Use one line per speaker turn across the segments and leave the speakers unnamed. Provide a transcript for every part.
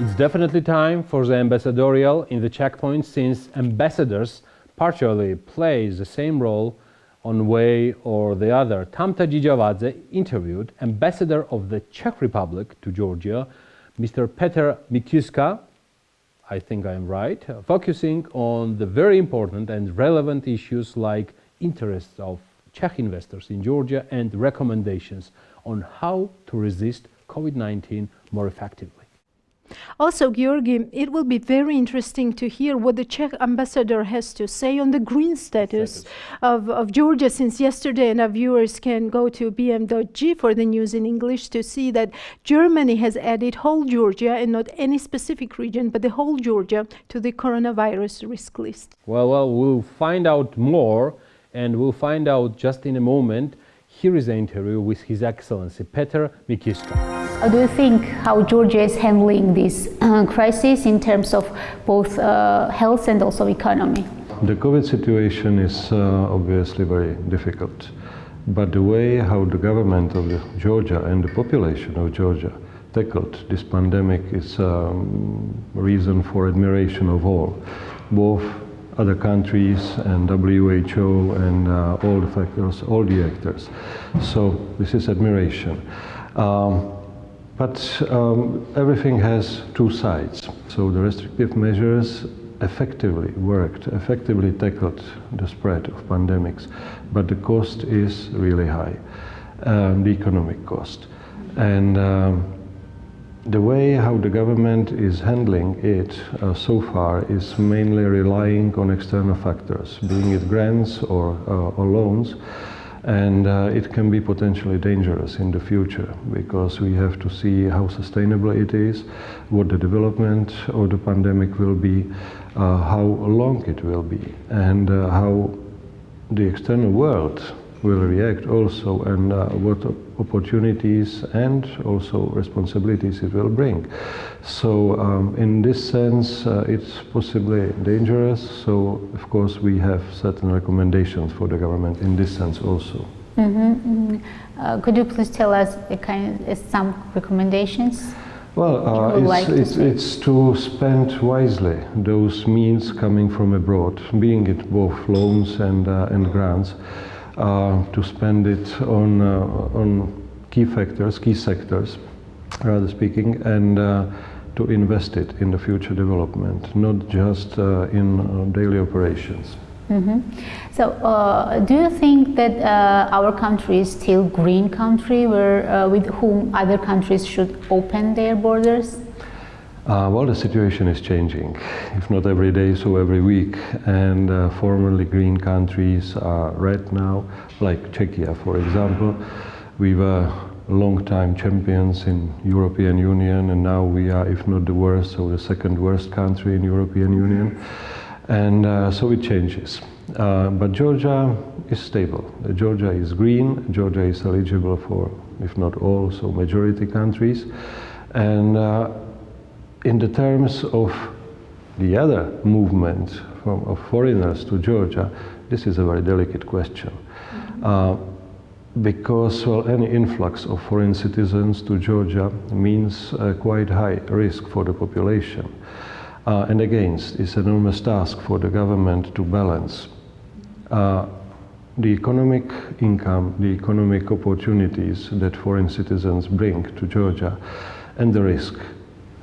It's definitely time for the ambassadorial in the checkpoint, since ambassadors partially play the same role on way or the other. Tamta Jijavadze interviewed Ambassador of the Czech Republic to Georgia, Mr. Petr Mikyska, I think I'm right, focusing on the very important and relevant issues like interests of Czech investors in Georgia and recommendations on how to resist COVID-19 more effectively.
Also, Georgi, it will be very interesting to hear what the Czech ambassador has to say on the green status of Georgia, since yesterday, and our viewers can go to bm.g for the news in English to see that Germany has added whole Georgia, and not any specific region, but the whole Georgia, to the coronavirus risk list.
Well, we'll find out more, and we'll find out just in a moment. Here is an interview with His Excellency Petr Mikyska.
How do you think how Georgia is handling this crisis in terms of both health and also economy?
The COVID situation is obviously very difficult, but the way how the government of Georgia and the population of Georgia tackled this pandemic is a reason for admiration of all, both other countries and WHO and all the factors, all the actors. So this is admiration. But everything has two sides. So the restrictive measures effectively worked, effectively tackled the spread of pandemics, but the cost is really high, the economic cost. And the way how the government is handling it so far is mainly relying on external factors, being it grants or loans. And it can be potentially dangerous in the future, because we have to see how sustainable it is, what the development of the pandemic will be, how long it will be, and how the external world will react also, and what opportunities and also responsibilities it will bring. So in this sense, it's possibly dangerous. So of course we have certain recommendations for the government in this sense also.
Could you please tell us some recommendations?
Well, it's to spend wisely those means coming from abroad, being it both loans and grants. To spend it on key factors, key sectors, rather speaking, and to invest it in the future development, not just in daily operations.
So, do you think that our country is still green country, where with whom other countries should open their borders?
Well, the situation is changing, if not every day, so every week. And formerly green countries are right now, like Czechia, for example. We were long-time champions in European Union, and now we are, if not the worst, so the second worst country in European Union. And so it changes. But Georgia is stable. Georgia is green. Georgia is eligible for, if not all, so majority countries. And in the terms of the other movement of foreigners to Georgia, this is a very delicate question. Because, well, any influx of foreign citizens to Georgia means a quite high risk for the population. And again, it's an enormous task for the government to balance the economic income, the economic opportunities that foreign citizens bring to Georgia, and the risk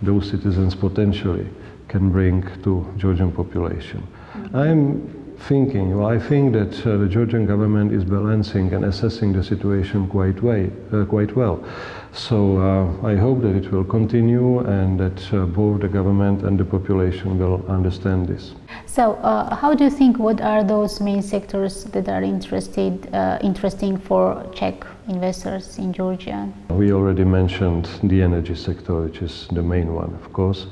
those citizens potentially can bring to Georgian population. I think that the Georgian government is balancing and assessing the situation quite well. So I hope that it will continue, and that both the government and the population will understand this.
So how do you think, what are those main sectors that are interesting for Czech investors in Georgia?
We already mentioned the energy sector, which is the main one, of course.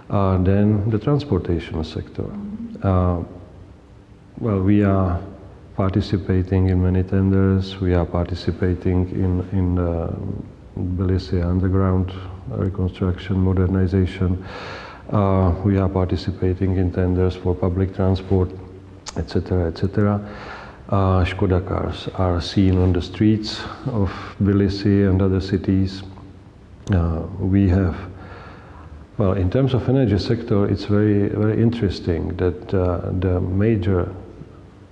Then the transportation sector. Well, we are participating in many tenders. We are participating in the Tbilisi underground reconstruction, modernization. We are participating in tenders for public transport, etc., etc. Škoda cars are seen on the streets of Tbilisi and other cities. We have Well, in terms of energy sector, it's very, very interesting that the major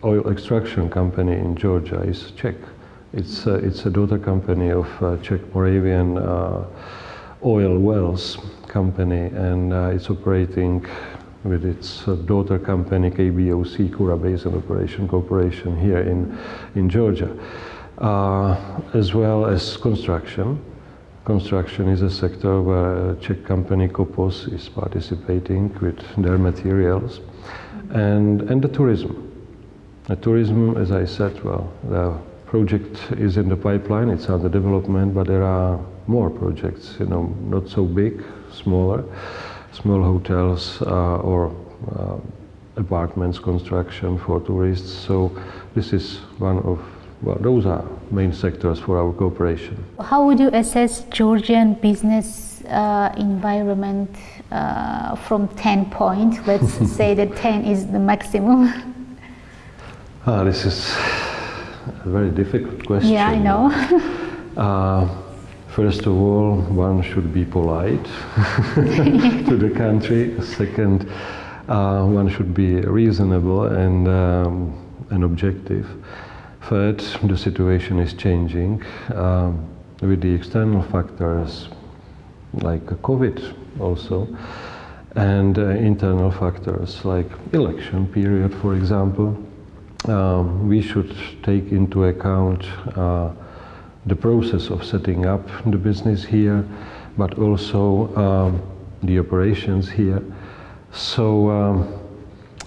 oil extraction company in Georgia is Czech. It's a daughter company of Czech Moravian oil wells company, and it's operating with its daughter company KBOC, Kura Basin Operation Corporation, here in Georgia, as well as construction. Construction is a sector where Czech company Kopos is participating with their materials, and the tourism. The tourism, as I said, well, the project is in the pipeline, it's under development, but there are more projects, you know, not so big, smaller, small hotels or apartments construction for tourists. So this is one of, well, those are main sectors for our cooperation.
How would you assess Georgian business environment from 10 points? Let's say that 10 is the maximum.
This is a very difficult question.
Yeah, I know.
First of all, one should be polite to the country. Second, one should be reasonable and objective. Third, the situation is changing with the external factors like COVID also, and internal factors like election period, for example. We should take into account the process of setting up the business here, but also the operations here. So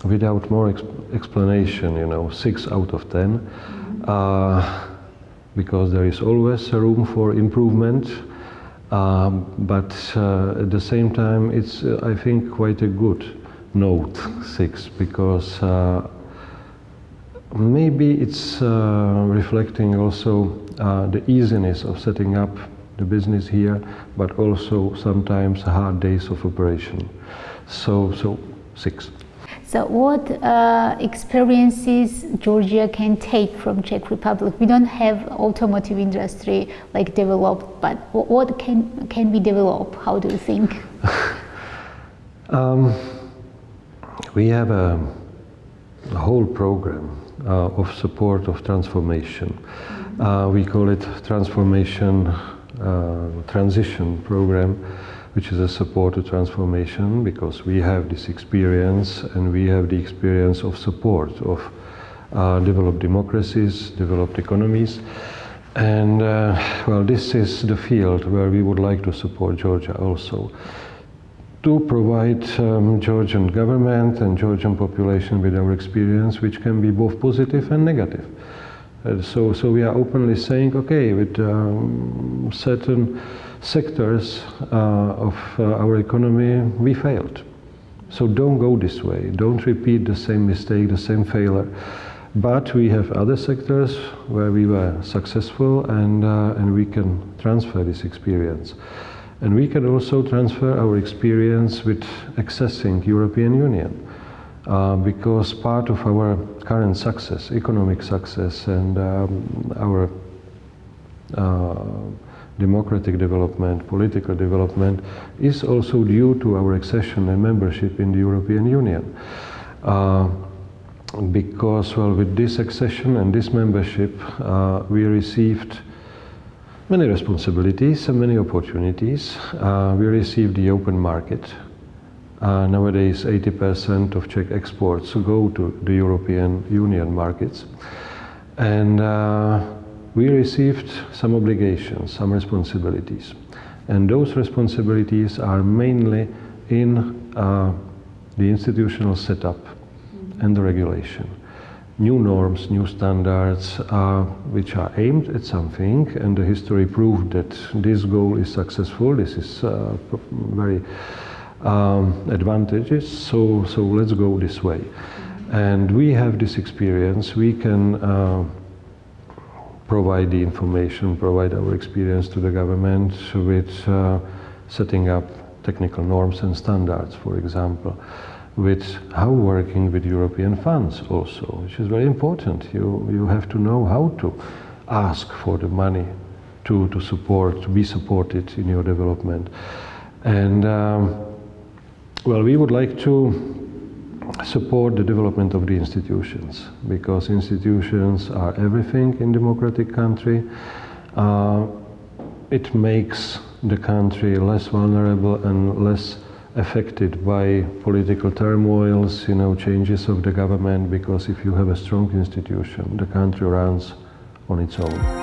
without more explanation, you know, 6 out of 10, because there is always a room for improvement, but at the same time it's, I think, quite a good note, 6, because maybe it's reflecting also the easiness of setting up the business here, but also sometimes hard days of operation. So 6.
So what experiences Georgia can take from Czech Republic? We don't have automotive industry like developed, but what can we develop? How do you think?
We have a whole program of support of transformation. We call it transformation transition program, which is a support to transformation, because we have this experience and we have the experience of support of developed democracies, developed economies. And well, this is the field where we would like to support Georgia also, to provide Georgian government and Georgian population with our experience, which can be both positive and negative. So we are openly saying, okay, with certain sectors of our economy, we failed. So don't go this way, don't repeat the same mistake, the same failure. But we have other sectors where we were successful, and we can transfer this experience. And we can also transfer our experience with accessing European Union, because part of our current success, economic success, and our democratic development, political development, is also due to our accession and membership in the European Union. Because, well, with this accession and this membership, we received many responsibilities and many opportunities. We received the open market. Nowadays, 80% of Czech exports go to the European Union markets. And we received some obligations, some responsibilities. And those responsibilities are mainly in the institutional setup and the regulation. New norms, new standards, which are aimed at something, and the history proved that this goal is successful. This is very advantageous, so let's go this way. And we have this experience. We can provide the information, provide our experience to the government with setting up technical norms and standards, for example, with how working with European funds also, which is very important. You have to know how to ask for the money to support, to be supported in your development. And Well, we would like to support the development of the institutions, because institutions are everything in democratic country. It makes the country less vulnerable and less affected by political turmoils, changes of the government, because if you have a strong institution, the country runs on its own.